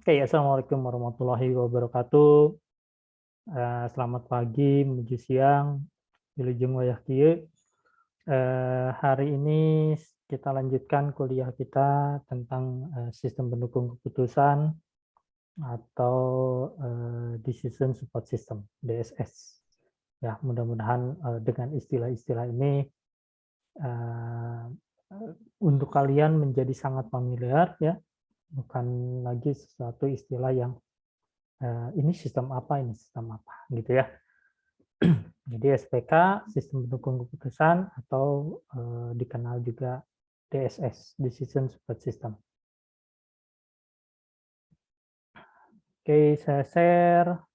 Oke, Assalamualaikum warahmatullahi wabarakatuh. Selamat pagi menuju siang. Wilujeng wayah kieu. Hari ini kita lanjutkan kuliah kita tentang sistem pendukung keputusan atau Decision Support System (DSS). Ya, mudah-mudahan dengan istilah-istilah ini untuk kalian menjadi sangat familiar, ya, bukan lagi sesuatu istilah yang ini sistem apa gitu ya. Jadi SPK, sistem pendukung keputusan, atau dikenal juga DSS, Decision Support System. Oke, saya share.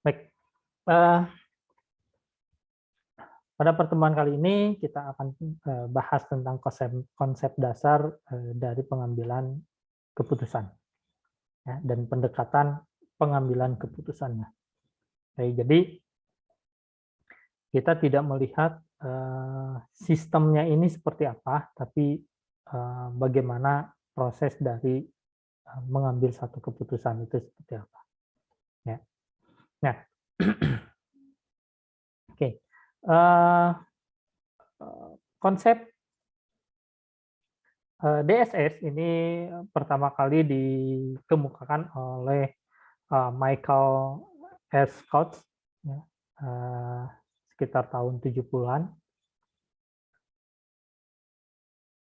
Baik, pada pertemuan kali ini kita akan bahas tentang konsep dasar dari pengambilan keputusan, ya, dan pendekatan pengambilan keputusannya. Jadi kita tidak melihat sistemnya ini seperti apa, tapi bagaimana proses dari mengambil satu keputusan itu seperti apa. Ya. Nah, oke. Konsep DSS ini pertama kali dikemukakan oleh Michael S. Coates, ya, sekitar tahun 70-an,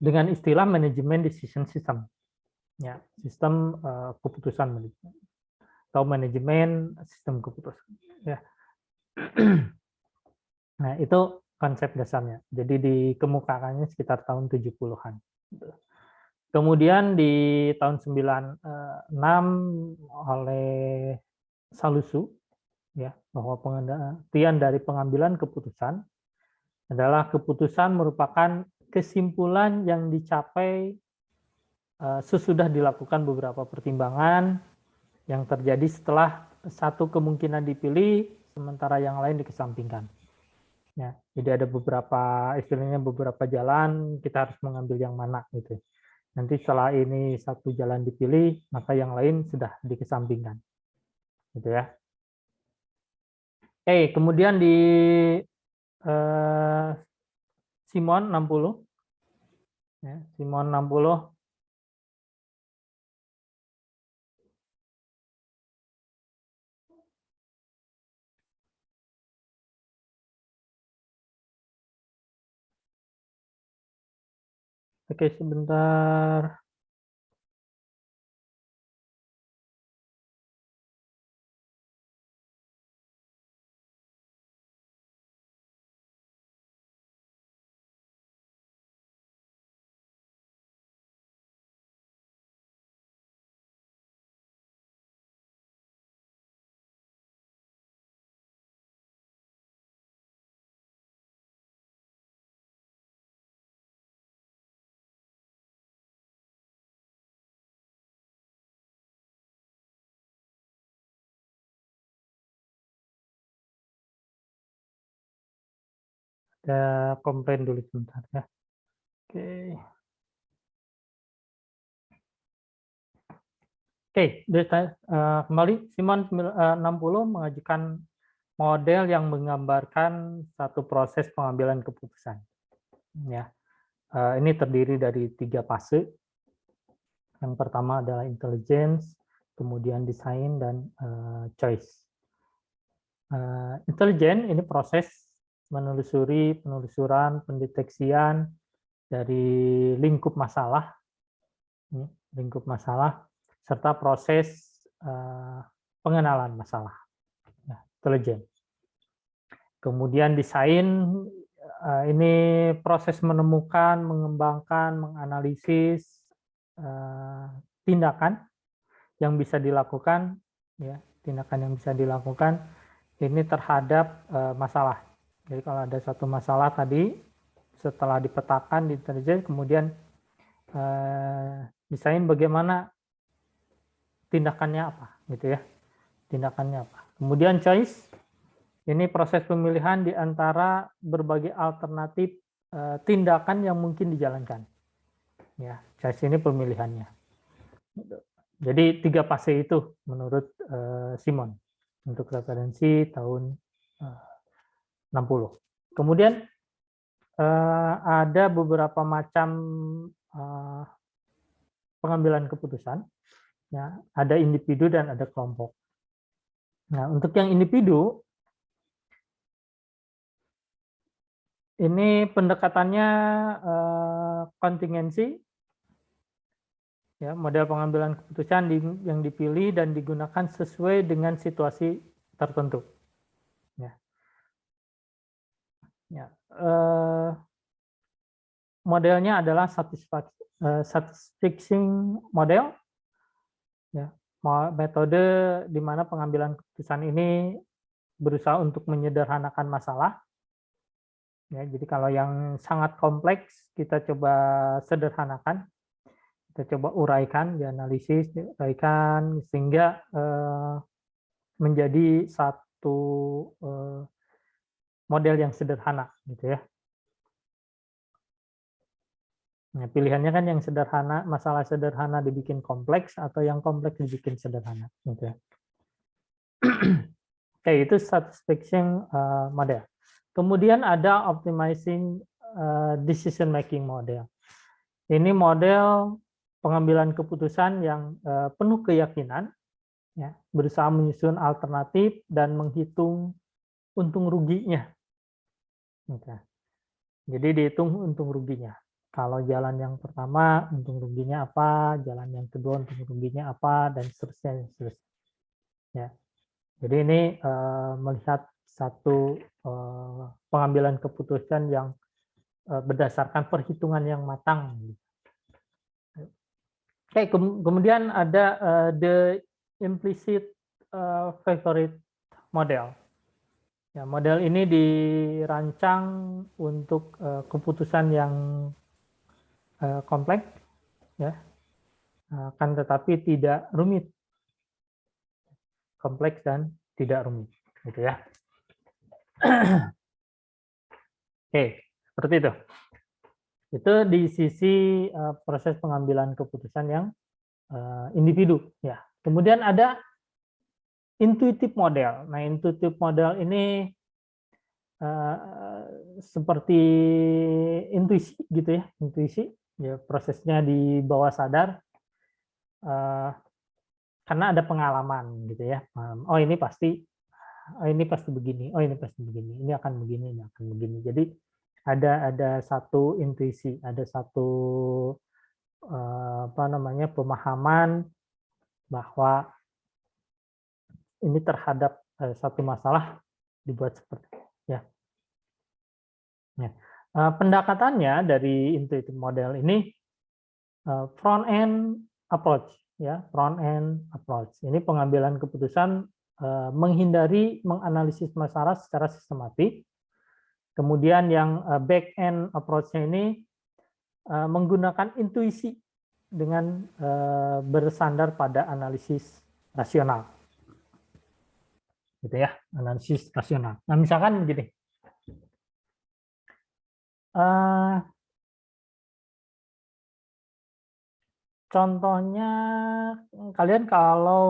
dengan istilah manajemen decision system, ya, sistem keputusan atau manajemen sistem keputusan, ya. Nah, itu konsep dasarnya. Jadi dikemukakannya sekitar tahun 70-an. Kemudian di tahun 96 oleh Salusu, ya, bahwa pengertian dari pengambilan keputusan adalah keputusan merupakan kesimpulan yang dicapai sesudah dilakukan beberapa pertimbangan yang terjadi setelah satu kemungkinan dipilih, sementara yang lain dikesampingkan. Ya, jadi ada beberapa, istilahnya beberapa jalan, kita harus mengambil yang mana gitu. Nanti setelah ini satu jalan dipilih, maka yang lain sudah dikesampingkan. Gitu ya. Oke, kemudian di Simon 60, ya, Simon 60 Oke, sebentar. Ada komplain dulu sebentar ya. Oke. Oke, kembali Simon 60 mengajukan model yang menggambarkan satu proses pengambilan keputusan. Ya, ini terdiri dari 3 fase. Yang pertama adalah intelligence, kemudian design, dan choice. Intelligence ini proses penelusuran, pendeteksian dari lingkup masalah, serta proses pengenalan masalah. Intelligence. Kemudian desain, ini proses menemukan, mengembangkan, menganalisis tindakan yang bisa dilakukan, ya, ini terhadap masalah. Jadi kalau ada satu masalah tadi, setelah dipetakan di intelijen, kemudian desain bagaimana tindakannya apa, gitu ya. Tindakannya apa. Kemudian choice, ini proses pemilihan di antara berbagai alternatif tindakan yang mungkin dijalankan. Ya, choice ini pemilihannya. Jadi 3 fase itu menurut Simon untuk referensi tahun 60. Kemudian ada beberapa macam pengambilan keputusan. Ya, ada individu dan ada kelompok. Nah, untuk yang individu, ini pendekatannya kontingensi, ya, model pengambilan keputusan yang dipilih dan digunakan sesuai dengan situasi tertentu. Ya. Ya. Modelnya adalah satisfying model. Ya, metode di mana pengambilan keputusan ini berusaha untuk menyederhanakan masalah. Ya, jadi kalau yang sangat kompleks kita coba sederhanakan, kita coba uraikan, dianalisis, uraikan sehingga menjadi satu model yang sederhana, gitu ya. Nah, pilihannya kan yang sederhana, masalah sederhana dibikin kompleks atau yang kompleks dibikin sederhana, gitu ya. Oke, itu satisfaction model. Kemudian ada optimizing decision making model. Ini model pengambilan keputusan yang penuh keyakinan, ya, berusaha menyusun alternatif dan menghitung untung ruginya. Gitu. Jadi dihitung untung ruginya. Kalau jalan yang pertama untung ruginya apa, jalan yang kedua untung ruginya apa, dan seterusnya. Ya. Jadi ini melihat satu pengambilan keputusan yang berdasarkan perhitungan yang matang. Oke, kemudian ada the implicit favorite model. Ya, model ini dirancang untuk keputusan yang kompleks, ya, kan tetapi tidak rumit, kompleks dan tidak rumit, gitu ya. Oke, seperti itu. Itu di sisi proses pengambilan keputusan yang individu, ya. Kemudian ada intuitive model. Nah, intuitive model ini seperti intuisi, gitu ya, intuisi. Ya, prosesnya di bawah sadar karena ada pengalaman, gitu ya. Oh ini pasti begini, oh ini pasti begini, ini akan begini, ini akan begini. Jadi ada satu intuisi, ada satu pemahaman bahwa ini terhadap satu masalah dibuat seperti itu, ya. Ya. Pendekatannya dari intuitive model ini front end approach, ya, front end approach. Ini pengambilan keputusan menghindari menganalisis masalah secara sistematik. Kemudian yang back end approach-nya ini menggunakan intuisi dengan bersandar pada analisis rasional, gitu ya, analisis rasional. Nah, misalkan begini. Contohnya, kalian kalau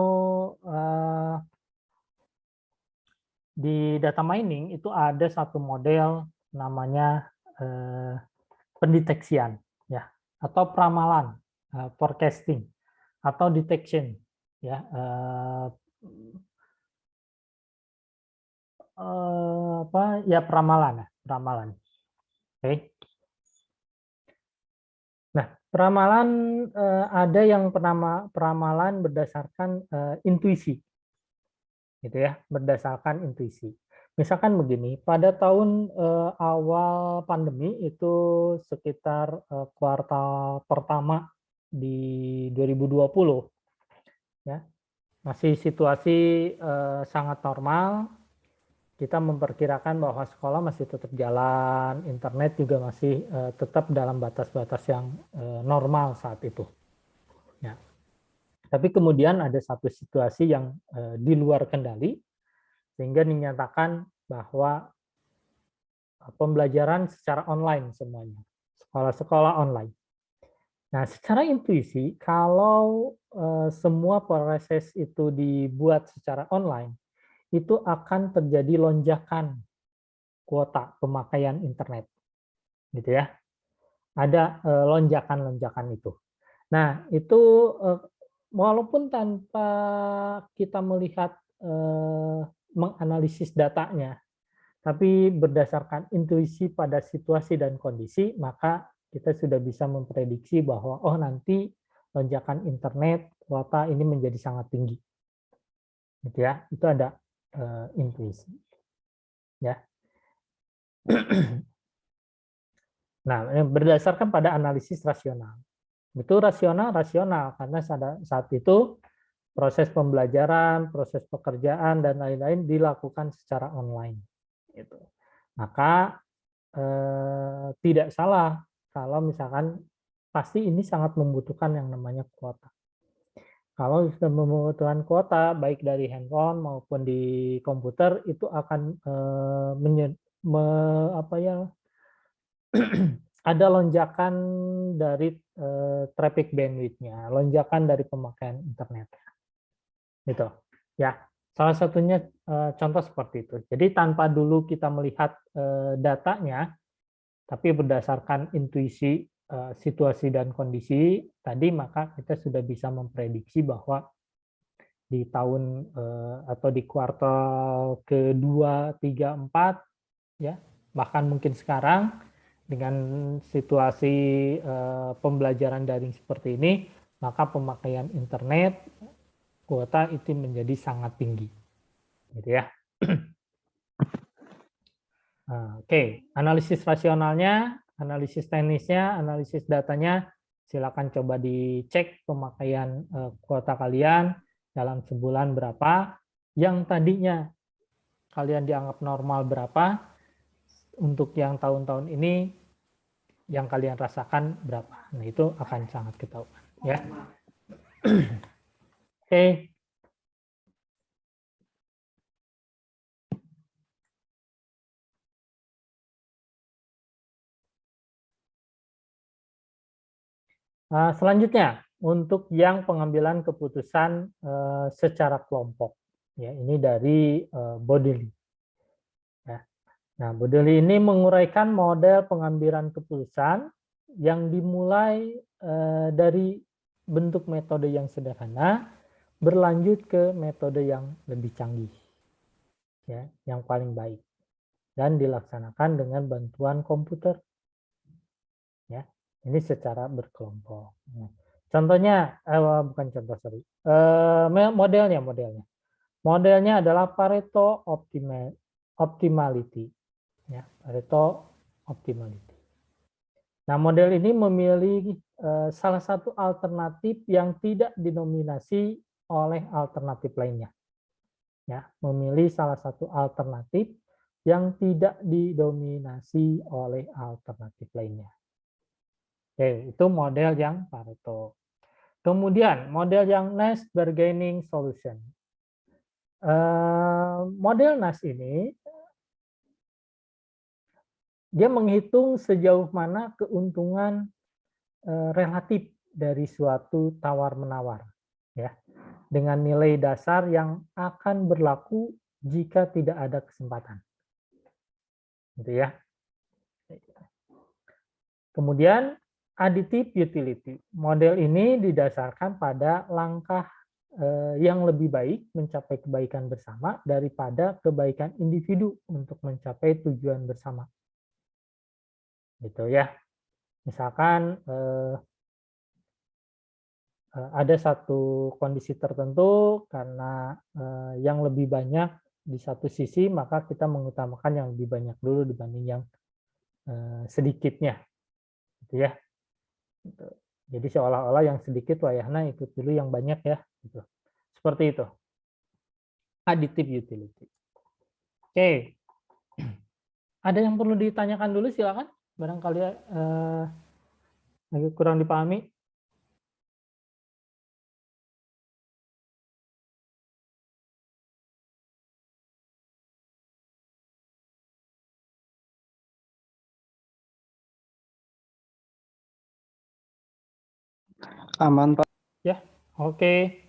di data mining itu ada satu model namanya pendeteksian, ya, atau pramalan, forecasting, atau detection, ya, pramalan, pramalan. Oke. Nah, peramalan ada yang peramalan berdasarkan intuisi, gitu ya, berdasarkan intuisi. Misalkan begini, pada tahun awal pandemi itu sekitar kuartal pertama di 2020, ya, masih situasi sangat normal. Kita memperkirakan bahwa sekolah masih tetap jalan, internet juga masih tetap dalam batas-batas yang normal saat itu. Tapi kemudian ada satu situasi yang di luar kendali, sehingga dinyatakan bahwa pembelajaran secara online semuanya, sekolah-sekolah online. Nah, secara intuisi, kalau semua proses itu dibuat secara online, itu akan terjadi lonjakan kuota pemakaian internet, gitu ya. Ada lonjakan-lonjakan itu. Nah, itu walaupun tanpa kita melihat menganalisis datanya, tapi berdasarkan intuisi pada situasi dan kondisi, maka kita sudah bisa memprediksi bahwa oh nanti lonjakan internet kuota ini menjadi sangat tinggi, gitu ya. Itu ada intuisi, ya. Nah, berdasarkan pada analisis rasional. Itu rasional karena saat itu proses pembelajaran, proses pekerjaan dan lain-lain dilakukan secara online. Gitu. Maka tidak salah kalau misalkan pasti ini sangat membutuhkan yang namanya kuota. Kalau sudah membutuhkan kuota, baik dari handphone maupun di komputer, itu akan ada lonjakan dari traffic bandwidth-nya, lonjakan dari pemakaian internet. Gitu. Ya, salah satunya contoh seperti itu. Jadi tanpa dulu kita melihat datanya, tapi berdasarkan intuisi situasi dan kondisi tadi, maka kita sudah bisa memprediksi bahwa di tahun atau di kuartal kedua, tiga, empat, ya bahkan mungkin sekarang dengan situasi pembelajaran daring seperti ini, maka pemakaian internet kuota itu menjadi sangat tinggi, gitu ya. Oke, analisis rasionalnya, analisis teknisnya, analisis datanya, silakan coba dicek pemakaian kuota kalian dalam sebulan berapa, yang tadinya kalian dianggap normal berapa, untuk yang tahun-tahun ini yang kalian rasakan berapa. Nah, itu akan sangat ketahuan, ya. Oke. Selanjutnya, untuk yang pengambilan keputusan secara kelompok, ya ini dari Bodley. Ya. Nah, Bodley ini menguraikan model pengambilan keputusan yang dimulai dari bentuk metode yang sederhana, berlanjut ke metode yang lebih canggih, ya, yang paling baik, dan dilaksanakan dengan bantuan komputer. Ya, ini secara berkelompok. Nah, contohnya, bukan contoh, sorry. Modelnya adalah Pareto Optimality. Ya, Pareto Optimality. Nah, model ini memilih salah satu alternatif yang tidak didominasi oleh alternatif lainnya. Ya, memilih salah satu alternatif yang tidak didominasi oleh alternatif lainnya. Oke, itu model yang Pareto. Kemudian model yang Nash Bargaining Solution. Model Nash ini dia menghitung sejauh mana keuntungan relatif dari suatu tawar-menawar, ya, dengan nilai dasar yang akan berlaku jika tidak ada kesempatan, gitu ya. Kemudian additive utility. Model ini didasarkan pada langkah yang lebih baik mencapai kebaikan bersama daripada kebaikan individu untuk mencapai tujuan bersama. Gitu ya. Misalkan ada satu kondisi tertentu karena yang lebih banyak di satu sisi, maka kita mengutamakan yang lebih banyak dulu dibanding yang sedikitnya. Gitu ya. Gitu. Jadi seolah-olah yang sedikit wayahna ikut dulu yang banyak ya, gitu. Seperti itu. Additive utility. Oke. Ada yang perlu ditanyakan dulu, silakan. Barangkali agak kurang dipahami. Aman, Pak. Ya, oke.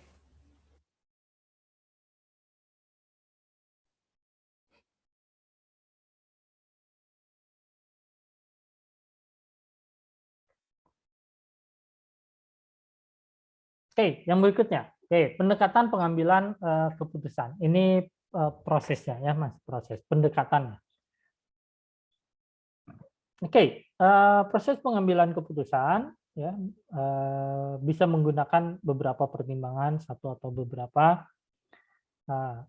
Oke, yang berikutnya. Oke, pendekatan pengambilan keputusan. Ini prosesnya ya, Mas, proses pendekatannya. Oke, proses pengambilan keputusan ya bisa menggunakan beberapa pertimbangan, satu atau beberapa. Nah,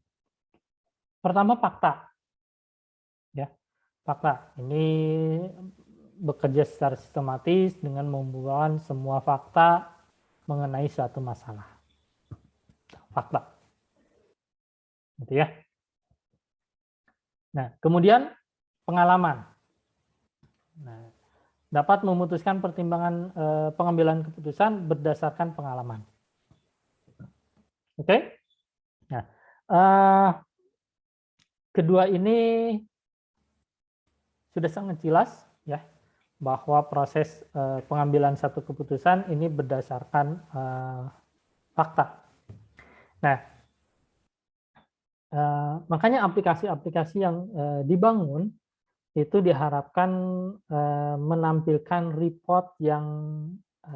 pertama fakta, ya fakta. Ini bekerja secara sistematis dengan mengumpulkan semua fakta mengenai suatu masalah. Fakta, gitu ya. Nah, kemudian pengalaman. Nah, dapat memutuskan pertimbangan pengambilan keputusan berdasarkan pengalaman. Oke? Nah, kedua ini sudah sangat jelas ya bahwa proses pengambilan satu keputusan ini berdasarkan fakta. Nah, makanya aplikasi-aplikasi yang dibangun itu diharapkan menampilkan report yang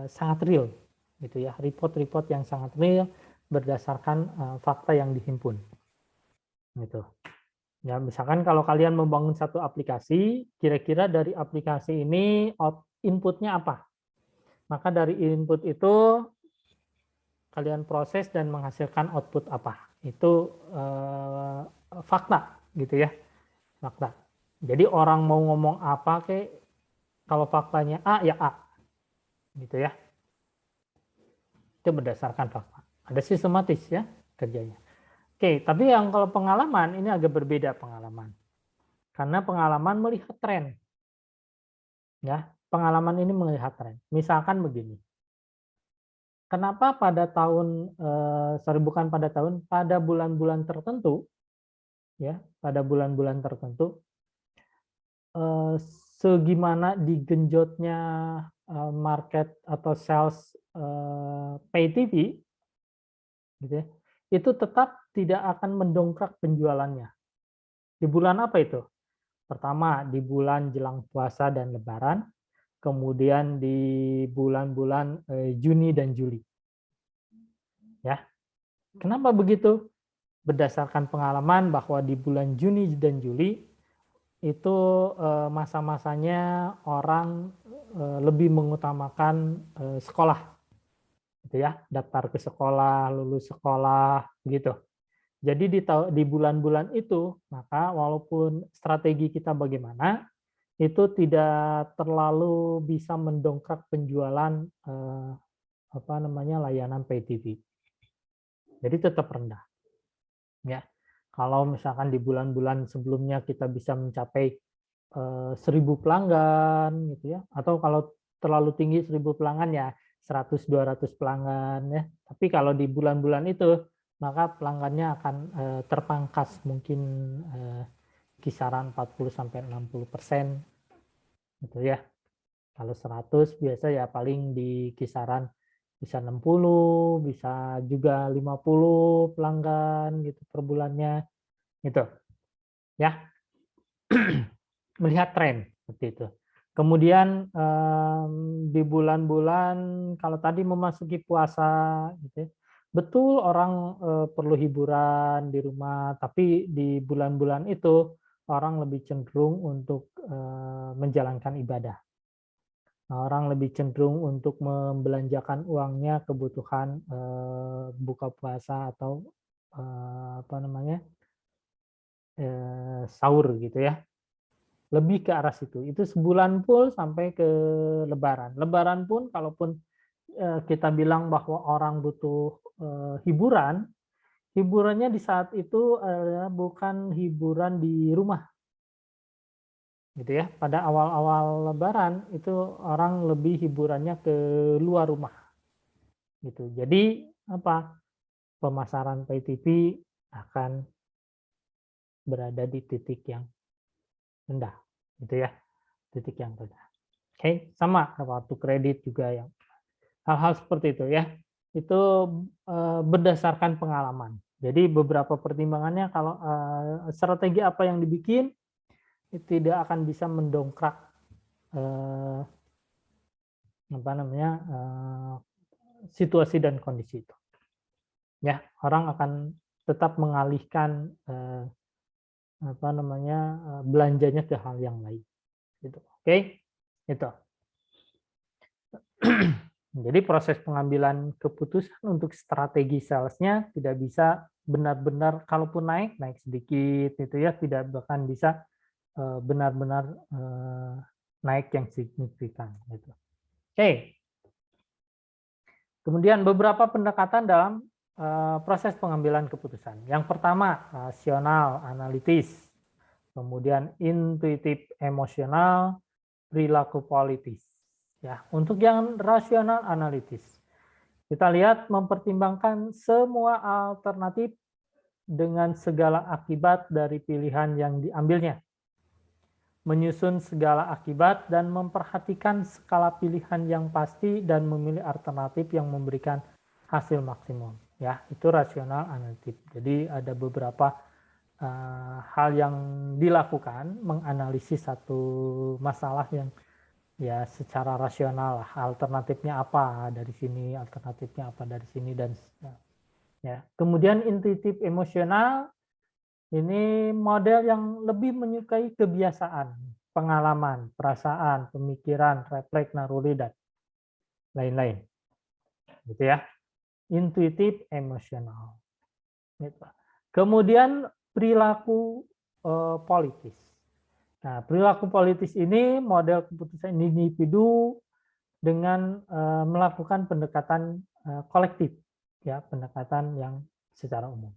sangat real, gitu ya, report-report yang sangat real berdasarkan fakta yang dihimpun, gitu. Ya, misalkan kalau kalian membangun satu aplikasi, kira-kira dari aplikasi ini inputnya apa? Maka dari input itu kalian proses dan menghasilkan output apa? Itu fakta, gitu ya, fakta. Jadi orang mau ngomong apa kayak kalau faktanya A ya A, gitu ya. Itu berdasarkan fakta. Ada sistematis ya kerjanya. Oke, tapi yang kalau pengalaman ini agak berbeda pengalaman. Karena pengalaman melihat tren. Ya, pengalaman ini melihat tren. Misalkan begini. Kenapa pada tahun bukan pada tahun, pada bulan-bulan tertentu ya, pada bulan-bulan tertentu segimana digenjotnya market atau sales pay TV gitu ya, itu tetap tidak akan mendongkrak penjualannya. Di bulan apa itu? Pertama, di bulan jelang puasa dan lebaran, kemudian di bulan-bulan Juni dan Juli. Ya. Kenapa begitu? Berdasarkan pengalaman bahwa di bulan Juni dan Juli itu masa-masanya orang lebih mengutamakan sekolah gitu ya, daftar ke sekolah, lulus sekolah gitu. Jadi di bulan-bulan itu, maka walaupun strategi kita bagaimana, itu tidak terlalu bisa mendongkrak penjualan layanan pay TV. Jadi tetap rendah. Ya, kalau misalkan di bulan-bulan sebelumnya kita bisa mencapai 1.000 pelanggan gitu ya, atau kalau terlalu tinggi 1.000 pelanggan ya 100-200 pelanggan ya. Tapi kalau di bulan-bulan itu maka pelanggannya akan terpangkas mungkin kisaran 40-60% gitu ya. Kalau 100 biasa ya paling di kisaran bisa 60, bisa juga 50 pelanggan gitu per bulannya gitu. Ya. Melihat tren seperti itu. Kemudian di bulan-bulan kalau tadi memasuki puasa gitu ya, betul orang perlu hiburan di rumah, tapi di bulan-bulan itu orang lebih cenderung untuk menjalankan ibadah. Orang lebih cenderung untuk membelanjakan uangnya kebutuhan buka puasa atau sahur gitu ya. Lebih ke arah situ. Itu sebulan full sampai ke lebaran. Lebaran pun kalaupun kita bilang bahwa orang butuh hiburan, hiburannya di saat itu bukan hiburan di rumah. Gitu ya. Pada awal-awal lebaran itu orang lebih hiburannya ke luar rumah. Gitu. Jadi apa? Pemasaran pay TV akan berada di titik yang rendah. Gitu ya. Titik yang rendah. Oke, sama kartu kredit juga yang Hal-hal seperti itu ya. Itu berdasarkan pengalaman. Jadi beberapa pertimbangannya kalau strategi apa yang dibikin tidak akan bisa mendongkrak apa namanya situasi dan kondisi itu. Ya, orang akan tetap mengalihkan apa namanya belanjanya ke hal yang lain. Gitu. Oke, itu. Jadi proses pengambilan keputusan untuk strategi salesnya tidak bisa benar-benar, kalaupun naik sedikit itu ya, tidak bahkan bisa benar-benar naik yang signifikan. Gitu. Oke. Kemudian beberapa pendekatan dalam proses pengambilan keputusan. Yang pertama, rasional, analitis. Kemudian intuitif, emosional, perilaku politis. Ya, untuk yang rasional analitis, kita lihat mempertimbangkan semua alternatif dengan segala akibat dari pilihan yang diambilnya. Menyusun segala akibat dan memperhatikan skala pilihan yang pasti dan memilih alternatif yang memberikan hasil maksimum. Ya, itu rasional analitis. Jadi ada beberapa hal yang dilakukan menganalisis satu masalah yang ya secara rasional lah, alternatifnya apa dari sini, alternatifnya apa dari sini, dan ya. Kemudian intuitif emosional ini model yang lebih menyukai kebiasaan, pengalaman, perasaan, pemikiran, refleks, naluri, dan lain-lain. Gitu ya. Intuitif emosional. Gitu. Kemudian perilaku politis. Nah, perilaku politis ini model keputusan individu dengan melakukan pendekatan kolektif, ya, pendekatan yang secara umum.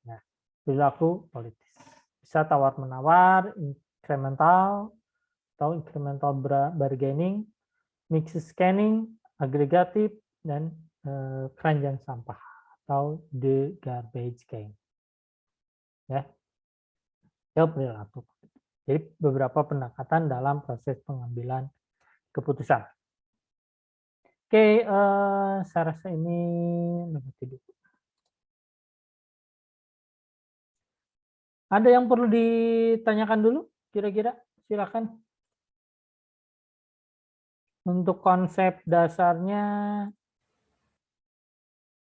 Nah, perilaku politis bisa tawar-menawar, incremental atau incremental bargaining, mix scanning, agregatif, dan keranjang sampah atau the garbage can. Ya, itu perilaku. Jadi beberapa pendekatan dalam proses pengambilan keputusan. Oke, saya rasa ini lebih tidur. Ada yang perlu ditanyakan dulu? Kira-kira, silakan. Untuk konsep dasarnya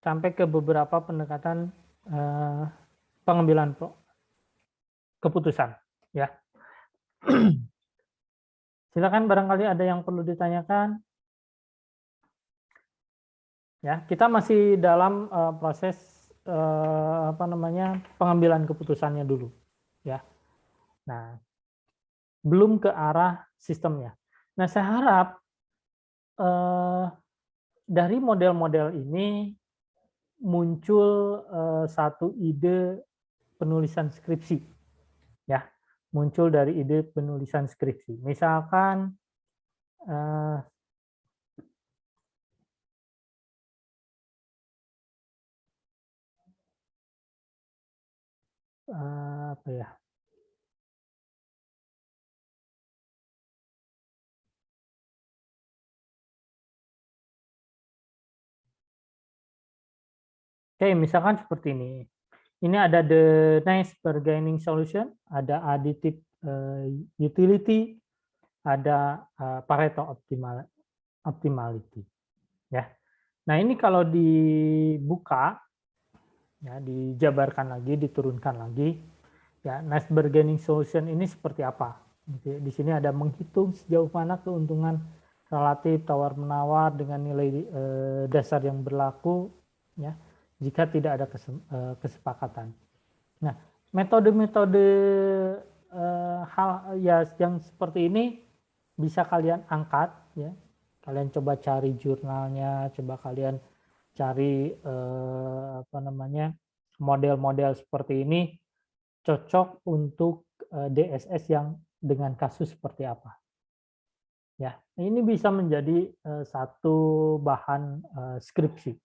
sampai ke beberapa pendekatan pengambilan keputusan, ya. Silakan, barangkali ada yang perlu ditanyakan. Ya, kita masih dalam proses apa namanya pengambilan keputusannya dulu, ya. Nah, belum ke arah sistemnya. Nah, saya harap dari model-model ini muncul satu ide penulisan skripsi, ya. Muncul dari ide penulisan skripsi. Misalkan apa ya? Oke, misalkan seperti ini. Ini ada the nice bargaining solution, ada additive utility, ada Pareto optimality. Ya. Nah, ini kalau dibuka, ya, dijabarkan lagi, diturunkan lagi, ya, nice bargaining solution ini seperti apa? Di sini ada menghitung sejauh mana keuntungan relatif tawar-menawar dengan nilai dasar yang berlaku, ya, jika tidak ada kesepakatan. Nah, metode-metode hal ya yang seperti ini bisa kalian angkat, ya. Kalian coba cari jurnalnya, coba kalian cari apa namanya model-model seperti ini cocok untuk DSS yang dengan kasus seperti apa. Ya, ini bisa menjadi satu bahan skripsi,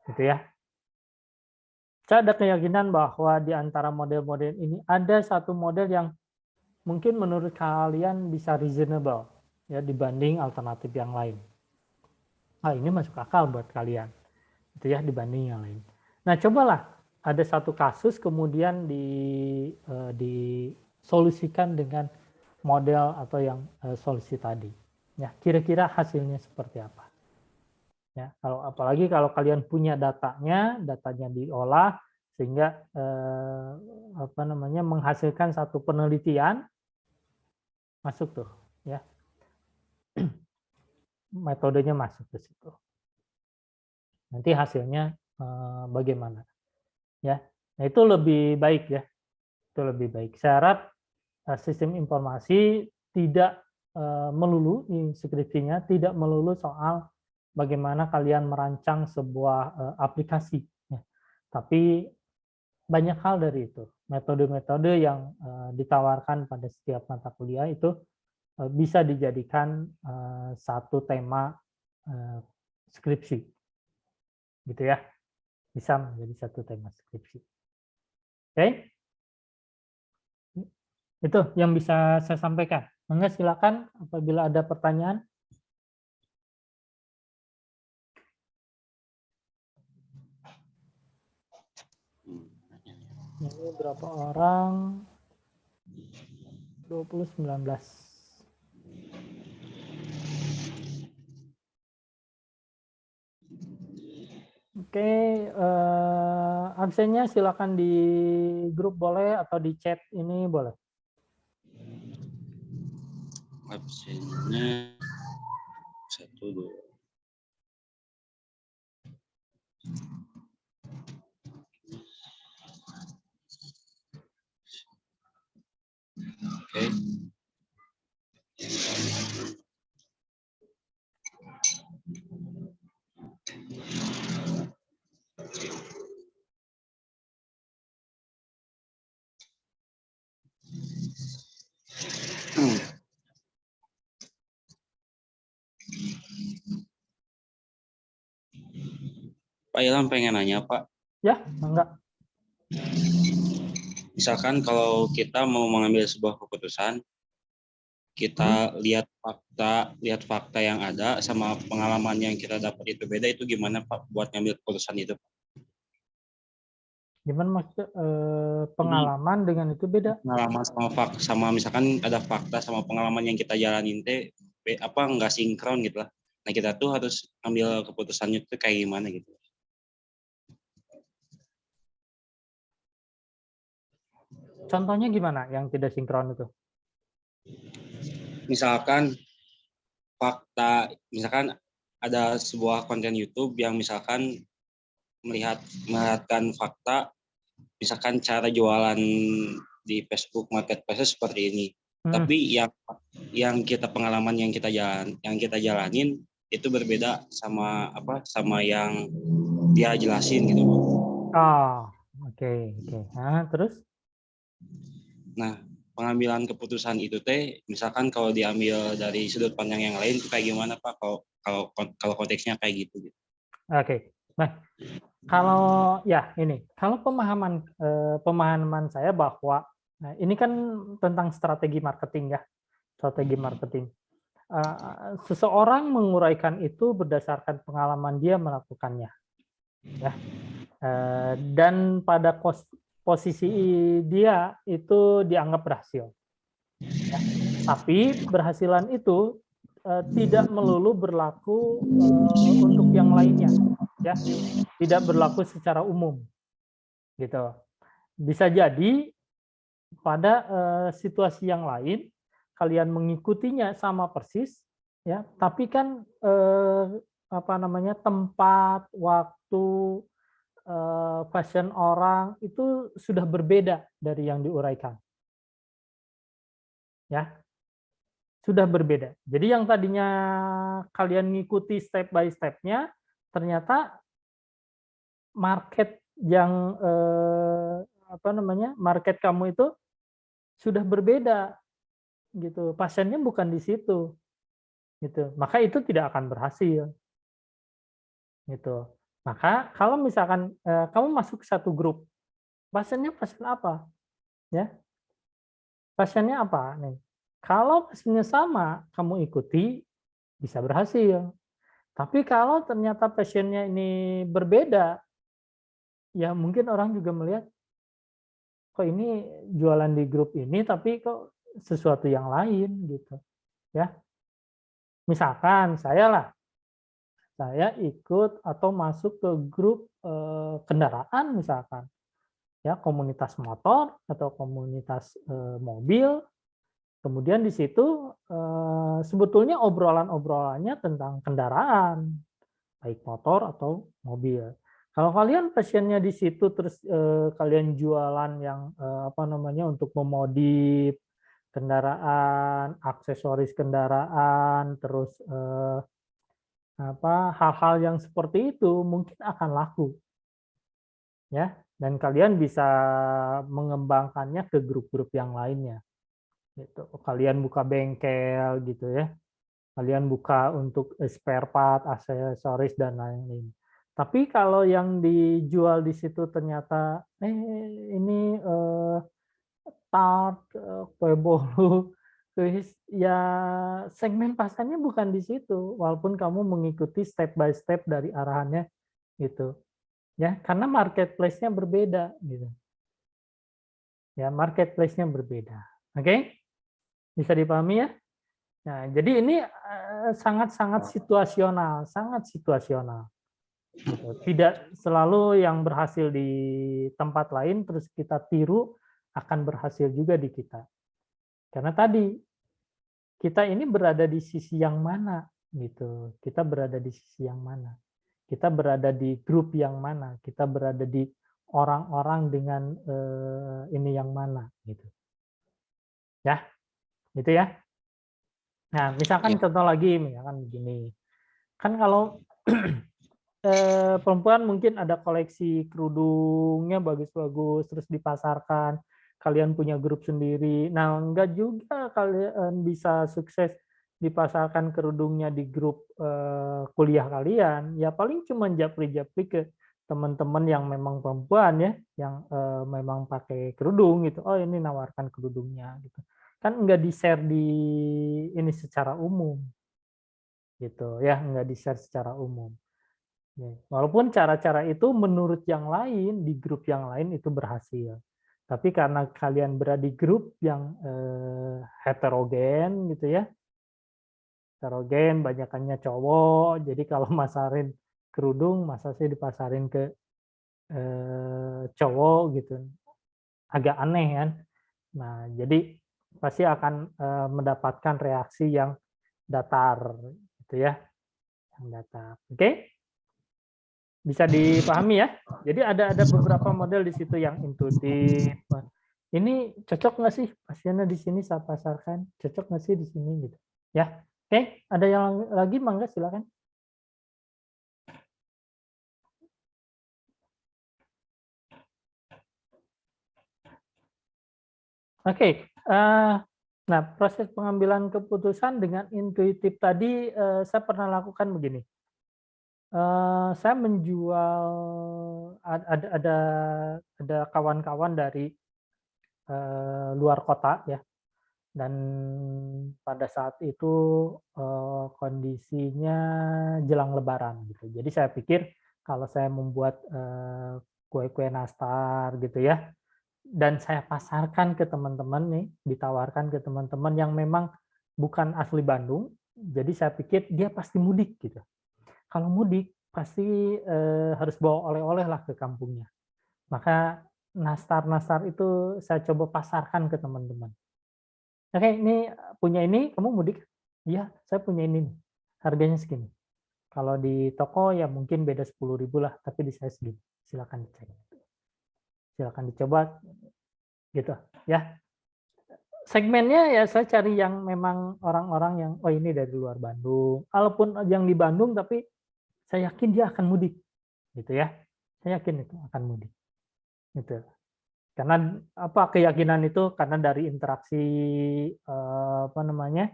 gitu ya. Saya ada keyakinan bahwa di antara model-model ini ada satu model yang mungkin menurut kalian bisa reasonable, ya, dibanding alternatif yang lain. ini masuk akal buat kalian, itu ya dibanding yang lain. Nah, cobalah ada satu kasus kemudian disolusikan dengan model atau yang solusi tadi. Ya, kira-kira hasilnya seperti apa? Ya, apalagi kalau kalian punya datanya diolah sehingga menghasilkan satu penelitian, masuk tuh, ya. Metodenya masuk ke situ. Nanti hasilnya bagaimana, ya. Nah, itu lebih baik ya. Itu lebih baik. Syarat sistem informasi tidak melulu skripsinya tidak melulu soal bagaimana kalian merancang sebuah aplikasi, ya. Tapi banyak hal dari itu. Metode-metode yang ditawarkan pada setiap mata kuliah itu bisa dijadikan satu tema skripsi, gitu ya. Bisa menjadi satu tema skripsi. Oke? Itu yang bisa saya sampaikan. Mangga silakan apabila ada pertanyaan. Ini berapa orang? 19. Oke, absennya silakan di grup boleh atau di chat ini boleh. Absennya 1, 2. Oke. Pak Ilham pengen nanya, Pak. Ya, enggak. Misalkan kalau kita mau mengambil sebuah keputusan, kita lihat fakta yang ada sama pengalaman yang kita dapat itu beda, itu gimana Pak buat ngambil keputusan itu? Gimana maksud pengalaman dengan itu beda? Pengalaman sama misalkan ada fakta sama pengalaman yang kita jalanin nggak sinkron gitu lah. Nah, kita tuh harus ambil keputusannya itu kayak gimana gitu. Contohnya gimana yang tidak sinkron itu? Misalkan ada sebuah konten YouTube yang misalkan melihatkan fakta, misalkan cara jualan di Facebook Marketplace seperti ini. Tapi yang pengalaman yang kita jalanin itu berbeda sama yang dia jelasin gitu. Oh, oke. Nah, terus? Nah, pengambilan keputusan itu misalkan kalau diambil dari sudut pandang yang lain itu kayak gimana Pak? Kalau konteksnya kayak gitu. Oke. Nah, kalau pemahaman saya bahwa ini kan tentang strategi marketing ya, strategi marketing. Seseorang menguraikan itu berdasarkan pengalaman dia melakukannya, ya. Dan pada posisi dia itu dianggap berhasil. Ya. Tapi berhasilan itu tidak melulu berlaku untuk yang lainnya, ya. Tidak berlaku secara umum, gitu. Bisa jadi pada situasi yang lain kalian mengikutinya sama persis, ya. Tapi kan tempat, waktu, fashion orang itu sudah berbeda dari yang diuraikan, ya. Sudah berbeda. Jadi yang tadinya kalian ngikuti step by step-nya, ternyata market yang market kamu itu sudah berbeda, gitu. Pasiennya bukan di situ, gitu. Maka itu tidak akan berhasil, gitu. Maka kalau misalkan kamu masuk ke satu grup, pasiennya pasien apa, ya? Pasiennya apa nih? Kalau pasiennya sama, kamu ikuti bisa berhasil. Tapi kalau ternyata passion-nya ini berbeda, ya mungkin orang juga melihat, kok ini jualan di grup ini, tapi kok sesuatu yang lain gitu, ya. Misalkan saya ikut atau masuk ke grup kendaraan misalkan, ya komunitas motor atau komunitas mobil. Kemudian di situ sebetulnya obrolan-obrolannya tentang kendaraan, baik motor atau mobil. Kalau kalian passion-nya di situ terus kalian jualan yang apa namanya untuk memodif kendaraan, aksesoris kendaraan, terus apa hal-hal yang seperti itu mungkin akan laku, ya. Dan kalian bisa mengembangkannya ke grup-grup yang lainnya. Gitu. Kalian buka bengkel gitu ya. Kalian buka untuk spare part, aksesoris dan lain-lain. Tapi kalau yang dijual di situ ternyata ini tart, kue bolu, ya segmen pasarnya bukan di situ. Walaupun kamu mengikuti step by step dari arahannya gitu. Ya, karena marketplace-nya berbeda gitu. Ya, marketplace-nya berbeda. Oke? Bisa dipahami ya? Nah, jadi ini sangat-sangat situasional, sangat situasional. Gitu. Tidak selalu yang berhasil di tempat lain terus kita tiru akan berhasil juga di kita. Karena tadi kita ini berada di sisi yang mana gitu. Kita berada di sisi yang mana. Kita berada di grup yang mana. Kita berada di orang-orang dengan ini yang mana gitu. Ya, gitu ya. Nah, misalkan Ya. contoh lagi, misalkan begini. Kan kalau perempuan mungkin ada koleksi kerudungnya bagus-bagus, terus dipasarkan, kalian punya grup sendiri. Nah, enggak juga kalian bisa sukses dipasarkan kerudungnya di grup kuliah kalian. Ya paling cuma japri-japri ke teman-teman yang memang perempuan ya, yang memang pakai kerudung gitu. Oh, ini nawarkan kerudungnya gitu. Kan enggak di-share di ini secara umum. Gitu ya, enggak di-share secara umum. Walaupun cara-cara itu menurut yang lain, di grup yang lain itu berhasil. Tapi karena kalian berada di grup yang heterogen gitu ya, heterogen, banyakannya cowok, jadi kalau masarin kerudung, masa sih dipasarin ke cowok gitu, agak aneh kan. Nah, jadi pasti akan mendapatkan reaksi yang datar gitu ya, yang datar. Oke? Bisa dipahami ya. Jadi ada beberapa model di situ yang intuitif. Ini cocok nggak sih pasiennya di sini saya pasarkan? Cocok nggak sih di sini gitu? Ya, oke. Ada yang lagi mangga silakan. Oke. Nah, proses pengambilan keputusan dengan intuitif tadi saya pernah lakukan begini. Saya menjual ada kawan-kawan dari luar kota ya. Dan pada saat itu kondisinya jelang Lebaran gitu. Jadi saya pikir kalau saya membuat kue-kue nastar gitu ya, dan saya pasarkan ke teman-teman nih, ditawarkan ke teman-teman yang memang bukan asli Bandung, jadi saya pikir dia pasti mudik gitu. Kalau mudik pasti harus bawa oleh-oleh lah ke kampungnya. Maka nastar-nastar itu saya coba pasarkan ke teman-teman. Oke, ini punya ini, kamu mudik? Iya, saya punya ini nih. Harganya segini. Kalau di toko ya mungkin beda 10.000 lah, tapi di saya segini. Silakan dicek. Silakan dicoba gitu ya. Segmennya ya saya cari yang memang orang-orang yang oh ini dari luar Bandung. Walaupun yang di Bandung tapi saya yakin dia akan mudik gitu ya. Saya yakin itu akan mudik. Gitu. Karena apa keyakinan itu karena dari interaksi apa namanya?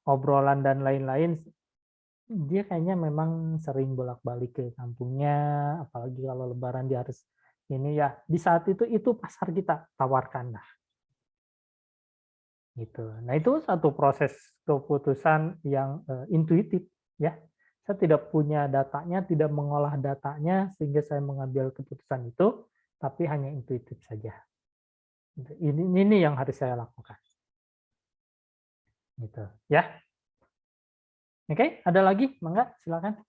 Obrolan dan lain-lain, dia kayaknya memang sering bolak-balik ke kampungnya, apalagi kalau Lebaran dia harus ini ya. Di saat itu pasar kita tawarkan lah, gitu. Nah itu satu proses keputusan yang intuitif ya. Saya tidak punya datanya, tidak mengolah datanya, sehingga saya mengambil keputusan itu, tapi hanya intuitif saja. Ini yang harus saya lakukan. Gitu, ya. Oke, ada lagi? Mangga, silakan.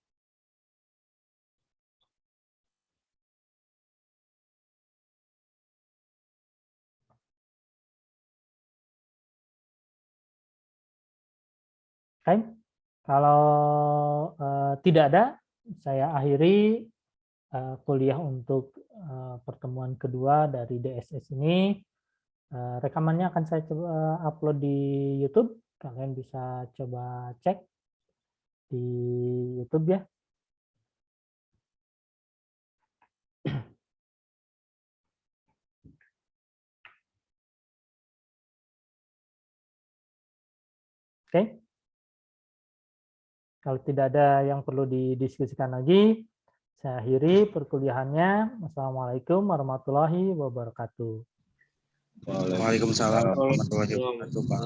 Oke, kalau tidak ada, saya akhiri kuliah untuk pertemuan kedua dari DSS ini. Rekamannya akan saya coba upload di YouTube. Kalian bisa coba cek di YouTube ya. Oke. Kalau tidak ada yang perlu didiskusikan lagi, saya akhiri perkuliahannya. Wassalamualaikum warahmatullahi wabarakatuh. Waalaikumsalam warahmatullahi wabarakatuh, Pak.